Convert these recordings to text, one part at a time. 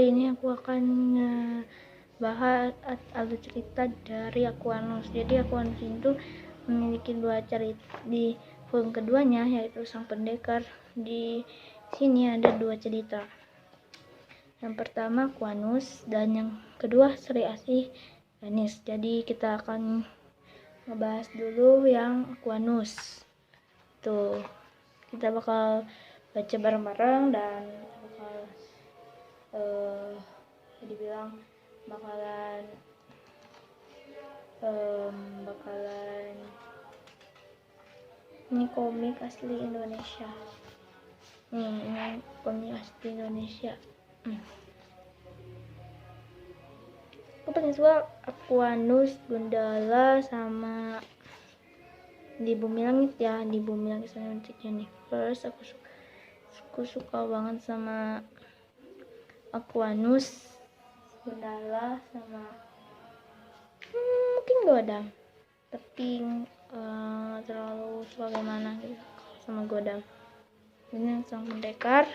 kali ini aku akan bahas alur cerita dari Aquanus. Jadi Aquanus itu memiliki dua cerita di volume keduanya, yaitu Sang Pendekar. Di sini ada dua cerita. Yang pertama Aquanus dan yang kedua Sri Asih Danis. Jadi kita akan ngebahas dulu yang Aquanus. Tuh, kita bakal baca bareng-bareng dan dibilang bakalan ini komik asli Indonesia. Ini komik asli Indonesia. Aku paling suka Aquanus, Gundala, sama di Bumi Langit ya, di Bumi Langit Cinematic Universe. Aku suka banget sama Aquanus, Gundala, sama mungkin Godam, tapi terlalu suka bagaimana gitu sama Godam. Ini Sang Pendekar.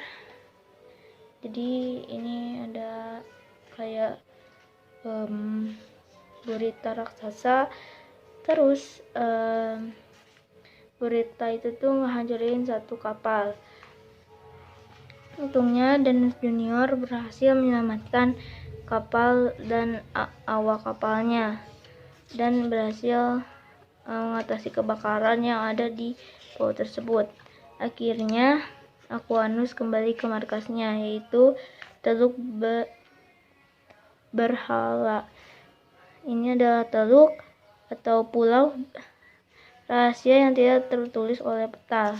Jadi ini ada kayak gurita raksasa, terus gurita itu tuh ngehancurin satu kapal. Untungnya Danus Junior berhasil menyelamatkan kapal dan awak kapalnya dan berhasil mengatasi kebakaran yang ada di pulau tersebut. Akhirnya Aquanus kembali ke markasnya, yaitu Teluk Berhala. Ini adalah teluk atau pulau rahasia yang tidak tertulis oleh peta.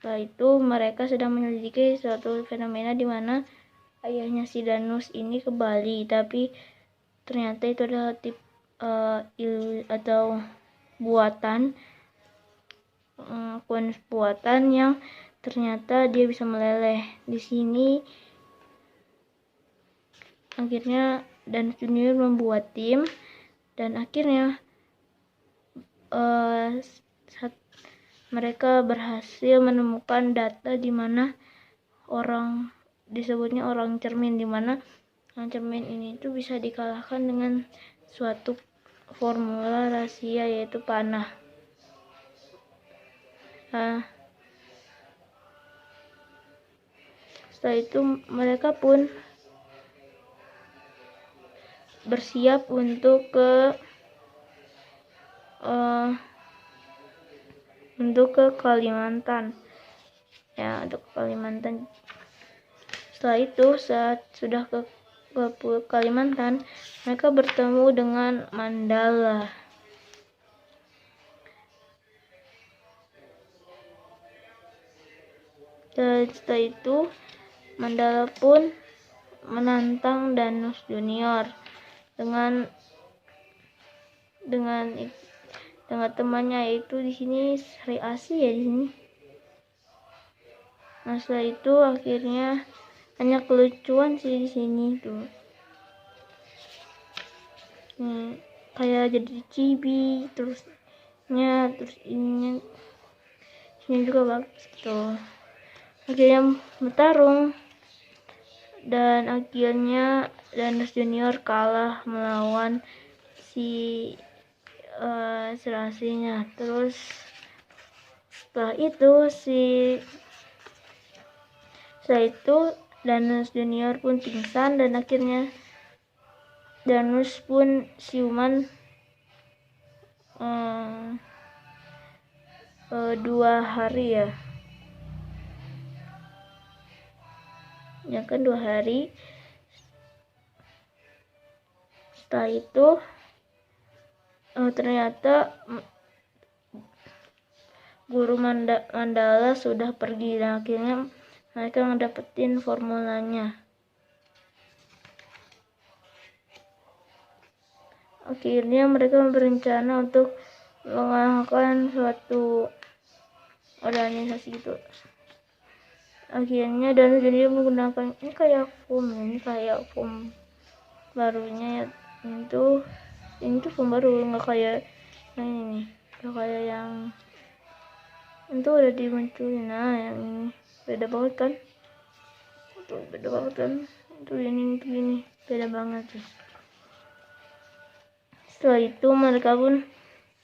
Setelah itu mereka sedang menyelidiki suatu fenomena di mana ayahnya si Danus ini ke Bali, tapi ternyata itu adalah atau buatan Aquanus buatan yang ternyata dia bisa meleleh. Di sini akhirnya Danus Junior membuat tim dan akhirnya mereka berhasil menemukan data di mana orang disebutnya orang cermin, di mana orang cermin ini tuh bisa dikalahkan dengan suatu formula rahasia, yaitu panah. Setelah itu mereka pun bersiap untuk ke Kalimantan ya, untuk Kalimantan. Setelah itu saat sudah ke Kalimantan, mereka bertemu dengan Mandala. Dan setelah itu Mandala pun menantang Danus Junior dengan temannya, yaitu di sini Sri Asih ya di sini. Nah, setelah itu akhirnya banyak kelucuan sih di sini tuh. Kayak jadi cibi, terus ini juga bagus tuh. Akhirnya bertarung dan akhirnya Danus Junior kalah melawan si Serasinya. Terus setelah itu Danus Junior pun pingsan dan akhirnya Danus pun siuman 2 hari ya. Ya kan 2 hari. Setelah itu ternyata guru Mandala sudah pergi dan akhirnya mereka ngedapetin formulanya. Akhirnya mereka berencana untuk mengalahkan suatu organisasi itu. Akhirnya Danus Junior menggunakan ini kayak foam barunya ya. Ini tuh foam baru, nggak kayak yang ini, nggak kayak yang itu udah dimunculin. Nah, yang ini beda banget kan. tuh beda banget kan, tuh ini begini beda banget tuh. Setelah itu mereka pun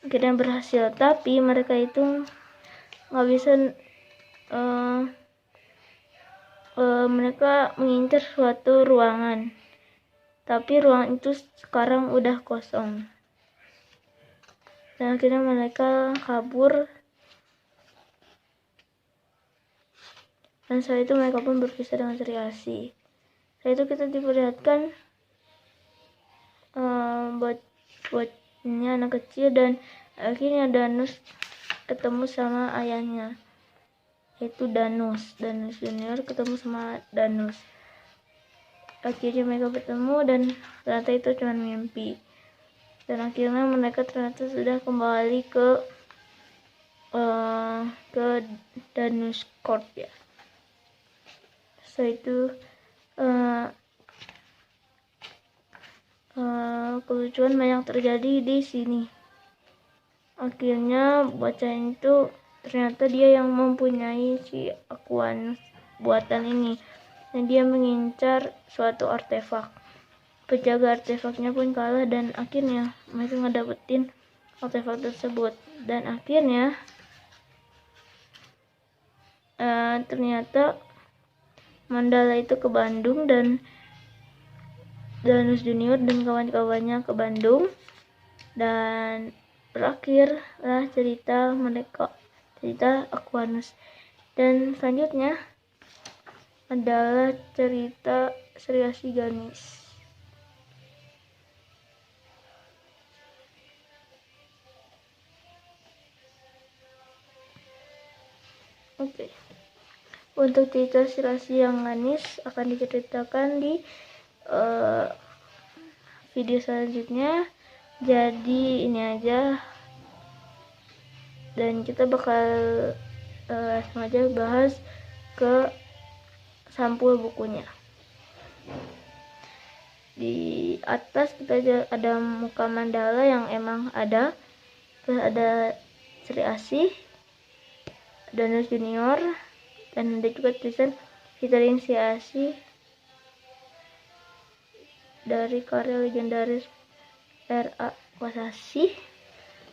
akhirnya berhasil, tapi mereka itu nggak bisa mereka mengincar suatu ruangan, tapi ruangan itu sekarang udah kosong. Dan akhirnya mereka kabur, dan setelah itu mereka pun berpisah dengan Sri Asih. Setelah itu kita diperlihatkan buatnya anak kecil, dan akhirnya Danus ketemu sama ayahnya, yaitu Danus Junior ketemu sama Danus. Akhirnya mereka bertemu dan ternyata itu cuma mimpi, dan akhirnya mereka ternyata sudah kembali ke Danus Court ya. Setelah itu kelucuan banyak terjadi di sini. Akhirnya bocah itu ternyata dia yang mempunyai si Aquanus buatan ini, dan dia mengincar suatu artefak. Penjaga artefaknya pun kalah, dan akhirnya mereka ngedapetin artefak tersebut. Dan akhirnya ternyata Mandala itu ke Bandung, dan Danus Junior dan kawan-kawannya ke Bandung, dan berakhirlah cerita Aquanus. Dan selanjutnya adalah cerita Sri Asih Ganis. Oke. Untuk cerita Sri Asih yang Ganis akan diceritakan di video selanjutnya. Jadi ini aja, dan kita bakal langsung aja bahas ke sampul bukunya. Di atas kita ada muka mandala yang emang ada, terus ada Sri Asih, Danus Junior, dan ada juga tulisan featuring Sri Asih dari karya legendaris R.A. Kosasih,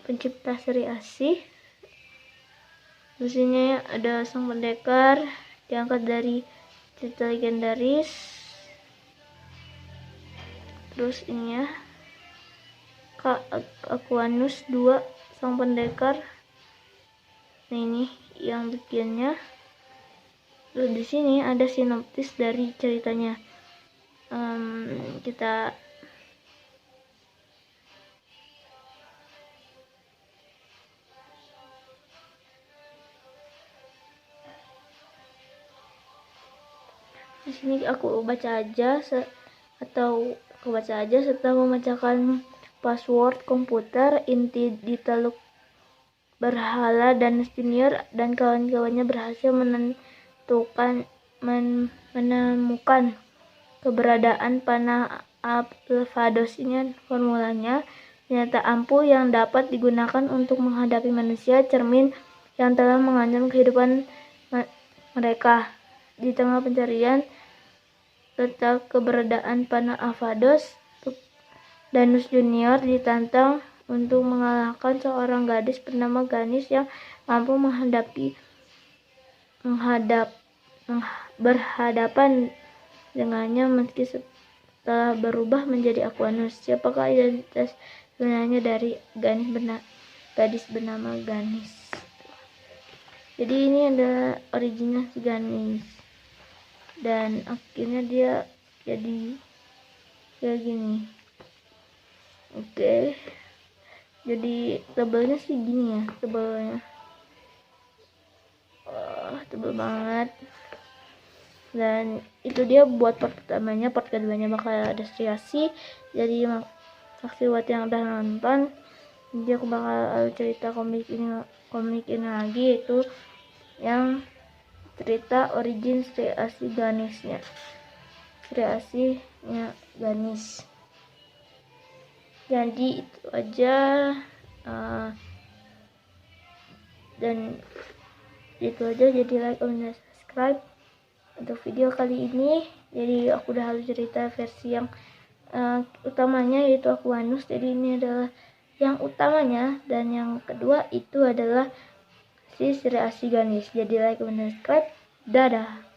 pencipta Sri Asih. Di sini ada sang pendekar diangkat dari cerita legendaris. Terus ini ya, Kak Aquanus 2 sang pendekar. Nah, ini yang bikinnya. Terus di sini ada sinopsis dari ceritanya. Kita di sini aku baca aja setelah memecahkan password komputer inti di Teluk Berhala, dan Junior dan kawan-kawannya berhasil menemukan keberadaan panah Alvados. Ini formulanya, senjata ampuh yang dapat digunakan untuk menghadapi manusia cermin yang telah mengancam kehidupan mereka. Di tengah pencarian tentang keberadaan panah Alvados, Danus Junior ditantang untuk mengalahkan seorang gadis bernama Ganis yang mampu berhadapan dengannya meski setelah berubah menjadi Aquanus. Siapakah identitas sebenarnya dari gadis bernama Ganis? Jadi ini ada original si Ganis, dan akhirnya dia jadi kayak gini. Oke. Jadi tebalnya sih gini ya, tebalnya tebal banget. Dan itu dia buat part pertamanya. Part keduanya bakal ada Sri Asih. Jadi saksi buat yang udah nonton, jadi aku bakal cerita komik ini lagi, itu yang cerita origin Sri Asih Ganisnya, Sri Asihnya Ganis. Jadi itu aja, dan itu aja. Jadi like, comment, dan subscribe. untuk video kali ini. Jadi aku udah harus cerita versi yang utamanya, yaitu Aquanus. Jadi ini adalah yang utamanya, dan yang kedua itu adalah si Sri Asih Ganesh. Jadi like, comment, subscribe. Dadah.